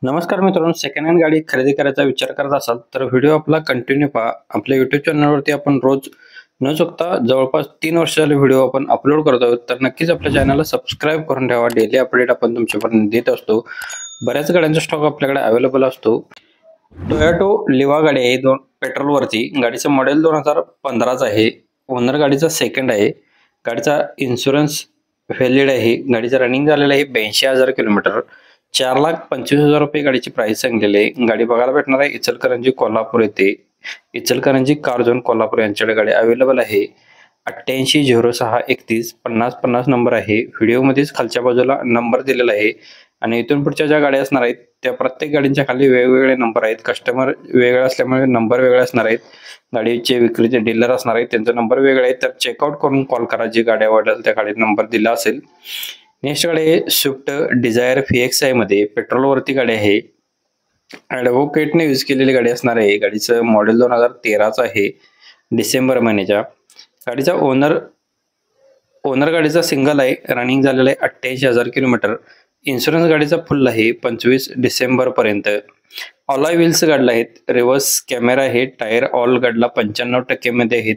नमस्कार मित्रांनो, second hand गाडी खरेदी करायचा विचार करत असाल तर व्हिडिओ आपला कंटिन्यू पहा. आपल्या YouTube चॅनलवरती आपण रोज न चुकता जवळपास 3 वर्ष झाले व्हिडिओ आपण अपलोड करत आहोत. तर नक्कीच आपल्या चॅनलला सबस्क्राईब करून ठेवा. डेली अपडेट आपण तुमच्यापर्यंत देत असतो. बऱ्याच गाड्यांचा स्टॉक आपल्याकडे अवेलेबल असतो. टोयोटा लिवा गाडी आहे, पेट्रोलवरती. गाडीचं मॉडेल 2015चं आहे. ओनर गाडीचा सेकंड आहे. गाडीचा इन्शुरन्स व्हॅलिड आहे. गाडीचं रनिंग झालेलं आहे 82,000 किलोमीटर. 4,25,000 रुपये गाडीची प्राइस सांगलेली आहे. गाडी बघायला भेटणार आहे इचलकरंजी कोल्हापूर येथे. इचलकरंजी कार झोन कोल्हापूर यांच्याकडे गाडी अवेलेबल आहे. 880631 5050 नंबर आहे. व्हिडिओमध्येच खालच्या बाजूला नंबर दिलेला आहे आणि इथून पुढच्या ज्या गाड्या असणार आहेत त्या प्रत्येक गाडींच्या खाली वेगवेगळे नंबर आहेत. कस्टमर वेगळे असल्यामुळे नंबर वेगळे असणार आहेत. गाडीचे विक्रीचे डीलर असणार आहेत, त्यांचा नंबर वेगळा आहे. तर चेकआउट करून कॉल करा. जी गाडी आवडेल त्या गाडीत नंबर दिला असेल. नेक्स्ट गाडी आहे स्विफ्ट डिझायर VXI मध्ये. पेट्रोलवरती गाडी आहे. ॲडव्होकेटने यूज केलेली गाडी असणार आहे. गाडीचं मॉडेल 2013चं आहे. डिसेंबर महिन्याच्या. गाडीचा ओनर गाडीचा सिंगल आहे. रनिंग झालेला आहे 88,000 किलोमीटर. इन्शुरन्स गाडीचा फुल आहे 25 डिसेंबर पर्यंत. ऑलॉय व्हील्स गाडला आहेत. रिव्हर्स कॅमेरा आहे. टायर ऑल गाडला 95% मध्ये आहेत.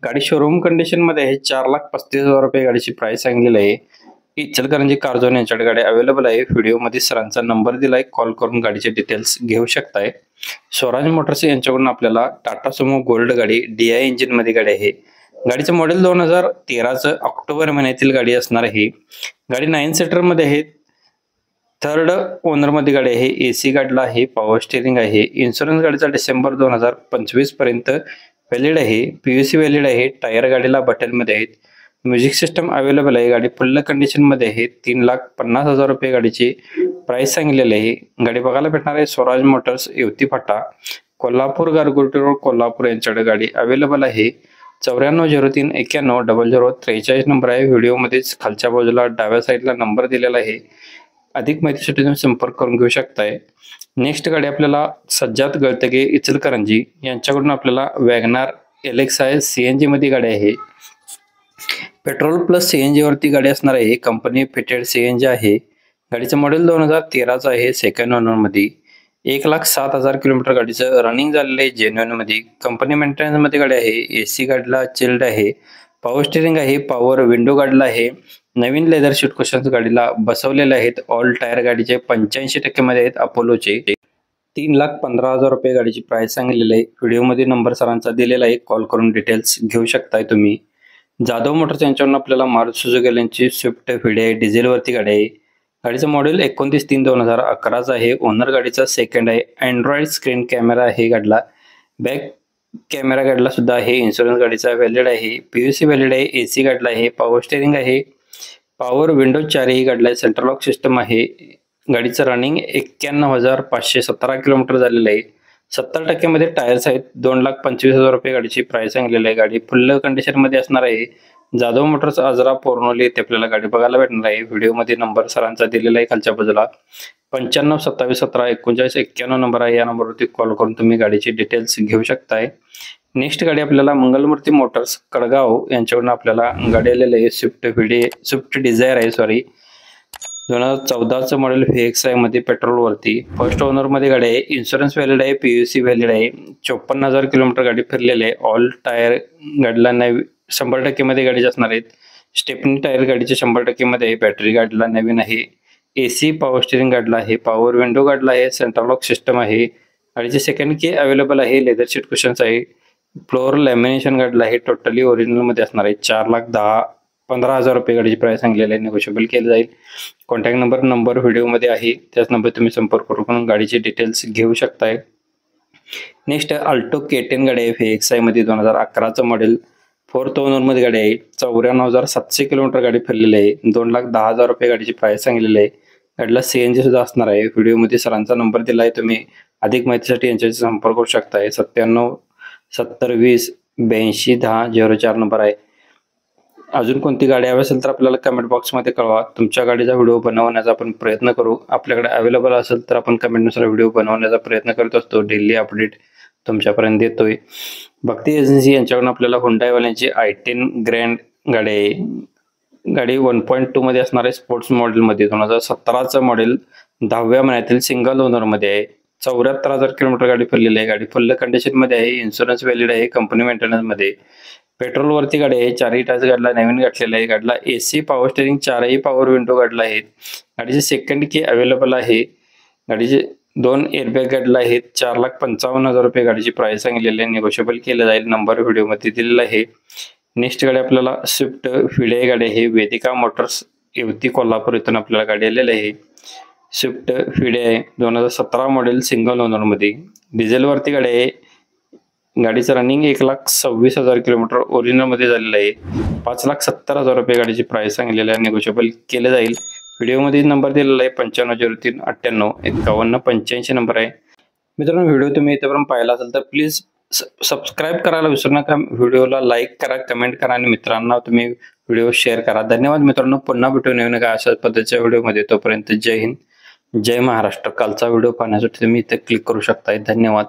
गाडी शोरूम कंडिशन मध्ये आहे. 4,35,000 रुपये गाडीची प्राइस सांगलेली आहे. इचलकरंजी कार झोन यांच्याकडे गाडी अवेलेबल आहे. व्हिडिओमध्ये सरांचा नंबर दिलाय, कॉल करून गाडीचे डिटेल्स घेऊ शकताय. स्वराज मोटर्स यांच्याकडून आपल्याला टाटा सुमो गोल्ड गाडी DI इंजिन मध्ये गाडी आहे. गाडीचं मॉडेल 2013चं ऑक्टोबर महिन्यातील गाडी असणार आहे. गाडी 9 सीटर मध्ये आहे. थर्ड ओनर मध्ये गाडी आहे. AC गाडीला आहे. पॉवर स्टिअरिंग आहे. इन्शुरन्स गाडीचा डिसेंबर 2025 पर्यंत व्हॅलिड आहे. PUC व्हॅलिड आहे. टायर गाडीला बटन मध्ये आहेत. म्युझिक सिस्टम अवेलेबल आहे. गाडी फुल कंडिशन मध्ये आहे. 3,50,000 रुपये गाडीची प्राइस सांगलेली आहे. गाडी बघायला भेटणार आहे स्वराज मोटर्स युवती फाटा कोल्हापूर गारगोटी रोड कोल्हापूर यांच्याकडे गाडी अवेलेबल आहे. 9403910043 नंबर आहे. व्हिडिओमध्येच खालच्या बाजूला डाव्या साईडला नंबर दिलेला आहे. अधिक माहितीसाठी तुम्ही संपर्क करून घेऊ शकताय. नेक्स्ट गाडी आपल्याला सज्जाद गळतगे इचलकरंजी यांच्याकडून आपल्याला वॅगनार LXi CNG मध्ये गाडी आहे. पेट्रोल प्लस CNG वरती गाडी असणार आहे. कंपनी फिटेड CNG आहे. गाडीचं मॉडेल 2013चं आहे. सेकंड ओनर मध्ये. 1,07,000 किलोमीटर गाडीचं रनिंग झालेलं आहे जेन्युइन मध्ये. कंपनी मेंटेनन्स मध्ये गाडी आहे. AC गाडीला चिल्ड आहे. पॉवर स्टिअरिंग आहे. पॉवर विंडो गाडीला आहे. नवीन लेदर सीट कुशन्स गाडीला बसवलेले आहेत. ऑल टायर गाडीचे 85% मध्ये आहेत अपोलोचे. 3,15,000 रुपये गाडीची प्राइस सांगितलेली आहे. व्हिडिओमध्ये नंबर सरांचा दिलेला आहे, कॉल करून डिटेल्स घेऊ शकताय तुम्ही. जाधव मोटर्स यांच्याकडून आपल्याला मारुती सुझुकी यांची स्विफ्ट VDI डिझेल वरती गाडी आहे. गाडीचं मॉडेल 29/3/2011चं आहे. ओनर गाडीचा सेकंड आहे. अँड्रॉइड स्क्रीन कॅमेरा आहे गाडीला. बॅक कॅमेरा गाडीला सुद्धा आहे. इन्शुरन्स गाडीचा व्हॅलिड आहे. PUC व्हॅलिड आहे. AC गाडीला आहे. पॉवर स्टिअरिंग आहे. पॉवर विंडो 4ही गाडीला आहे. सेंट्रल लॉक सिस्टम आहे. गाडीचं रनिंग 91,517 किलोमीटर झालेलं आहे. 70% मध्ये टायर्स आहेत. 2,25,000 रुपये गाडीची प्राइस सांगलेली आहे. गाडी फुल कंडिशन मध्ये असणार आहे. जाधव मोटर्स आजरा पोर्नोली येथे आपल्याला गाडी बघायला भेटणार आहे. व्हिडिओमध्ये नंबर सरांचा दिलेला आहे खालच्या बाजूला. 9527173991 नंबर आहे. या नंबरवरती कॉल करून तुम्ही गाडीची डिटेल्स घेऊ शकताय. नेक्स्ट गाडी आपल्याला मंगलमूर्ती मोटर्स कडगाव यांच्याकडून आपल्याला गाडी आलेली आहे. स्विफ्ट डिझायर आहे 2014चं मॉडेल VXI मध्ये पेट्रोलवरती. फर्स्ट ओनर मध्ये गाडी आहे. इन्शुरन्स व्हॅलिड आहे. PUC व्हॅलिड आहे. 54,000 किलोमीटर गाडी फिरलेली आहे. ऑल टायर गाडीला 100% मध्ये गाडीचे असणार आहेत. स्टेपनी टायर गाडीचे 100% मध्ये आहे. बॅटरी गाडीला नवीन आहे. AC पॉवर स्टिअरिंग गाडीला आहे. पॉवर विंडो गाडीला आहे. सेंट्रल लॉक सिस्टम आहे. गाडीचे सेकंड की अवेलेबल आहे. लेदर सीट कुशन्स आहे. फ्लोअर लॅमिनेशन गाडीला आहे. टोटली ओरिजिनल मध्ये असणार आहे. 4,15,000 रुपये गाडीची प्राइस सांगलेली आहे. निगोशिएबल केलं जाईल. कॉन्टॅक्ट नंबर व्हिडिओमध्ये आहे. त्याच नंबर तुम्ही संपर्क करून गाडीचे डिटेल्स घेऊ शकताय. नेक्स्ट अल्टो K10 गाडी आहे. VXI मध्ये 2011चं मॉडेल. फोर्थ ओनर मध्ये गाडी आहे. 94,700 किलोमीटर गाडी फिरलेली आहे. 2,10,000 रुपये गाडीची प्राइस सांगलेली आहे. गाडीला CNG सुद्धा असणार आहे. व्हिडिओमध्ये सरांचा नंबर दिला आहे. तुम्ही अधिक माहितीसाठी यांच्याशी संपर्क करू शकताय. 977020821004 नंबर आहे. अजून कोणती गाडी हवी असेल तर आपल्याला कमेंट बॉक्समध्ये कळवा. तुमच्या गाडीचा व्हिडिओ बनवण्याचा आपण प्रयत्न करू. आपल्याकडे अवेलेबल असेल तर आपण कमेंटनुसार व्हिडिओ बनवण्याचा प्रयत्न करत असतो. डेली अपडेट तुमच्यापर्यंत देतोय. भक्ती एजन्सी यांच्याकडून आपल्याला हुंडाईवाल्यांची i10 ग्रँड गाडी आहे. गाडी 1.2 मध्ये असणार आहे. स्पोर्ट्स मॉडेल मध्ये. 2017चं मॉडेल 10व्या महिन्यातील सिंगल ओनर मध्ये आहे. 74,000 किलोमीटर गाडी फिरलेली आहे. गाडी फुल कंडिशन मध्ये आहे. इन्शुरन्स व्हॅलिड आहे. कंपनी मेंटेनन्स मध्ये. पेट्रोल वरती गाडी आहे. 4ही टायर्स गाडीला नवीन घातलेला आहे. गाडीला एसी पॉवर स्टेरिंग 4ही पॉवर विंडो गाडीला आहेत. गाडीची सेकंड की अवेलेबल आहे. गाडीचे 2 एअरबॅग गाडीला आहेत. 4,55,000 रुपये गाडीची प्राइस सांगितलेली आहे. निगोशिएबल केलं जाईल. नंबर व्हिडिओ मध्ये दिलेला आहे. नेक्स्ट गाडी आपल्याला स्विफ्ट फिडे गाडी आहे. वेदिका मोटर्स युवती कोल्हापूर इथून आपल्याला गाडी आलेली आहे. स्विफ्ट फिडे आहे. 2017 मॉडेल सिंगल ओनर मध्ये. डिझेल वरती गाडी आहे. गाडीचं रनिंग 1,26,000 किलोमीटर ओरिजिनल मध्ये झालेलं आहे. 5,70,000 रुपये गाडीची प्राइस सांगितलेली आहे. निगोशिएबल केलं जाईल. व्हिडिओ मध्ये नंबर दिलेला आहे 950398 नंबर आहे. मित्रांनो, व्हिडिओ तुम्ही इथेपर्यंत पाहिला असेल तर प्लीज सबस्क्राईब करायला विसरू नका. व्हिडिओला लाईक करा, कमेंट करा आणि मित्रांना तुम्ही व्हिडिओ शेअर करा. धन्यवाद मित्रांनो. पुन्हा भेटून येऊ नका अशाच पद्धतीच्या व्हिडिओमध्ये. तोपर्यंत जय हिंद, जय महाराष्ट्र. कालचा व्हिडिओ पाहण्यासाठी तुम्ही इथे क्लिक करू शकता. धन्यवाद.